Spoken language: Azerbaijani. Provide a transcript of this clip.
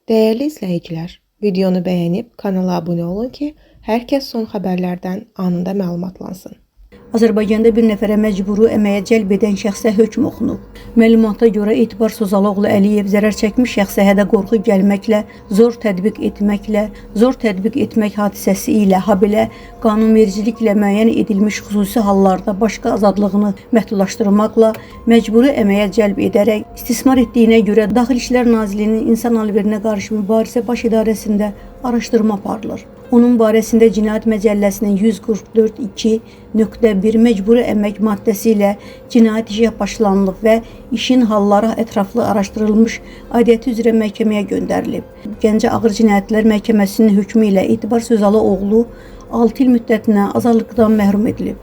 Değerli izləyicilər, videonu bəyənib kanala abunə olun ki, hər kəs son xəbərlərdən anında məlumatlansın. Azərbaycanda bir nəfərə məcburi əməyə cəlb edən şəxsə hökm oxunub. Məlumata görə Etibar Sozaloğlu Əliyev zərər çəkmiş şəxsə hədə qorxu gəlməklə, zor tətbiq etmək hadisəsi ilə, habelə qanunvericiliklə müəyyən edilmiş xüsusi hallarda başqa azadlığını məhdudlaşdırmaqla məcburi əməyə cəlb edərək istismar etdiyinə görə Daxili İşlər Nazirliyinin İnsan Alverinə qarşı mübarizə baş idarəsində araşdırma aparılır. Onun barəsində Cinayət Məcəlləsinin 144.2.1 məcburi əmək maddəsi ilə cinayət işi başlanılıb və işin halları ətraflı araşdırılmış, aidiyyəti üzrə məhkəməyə göndərilib. Gəncə Ağır Cinayətlər Məhkəməsinin hökmü ilə Etibar Sozaloğlu 6 il müddətinə azadlıqdan məhrum edilib.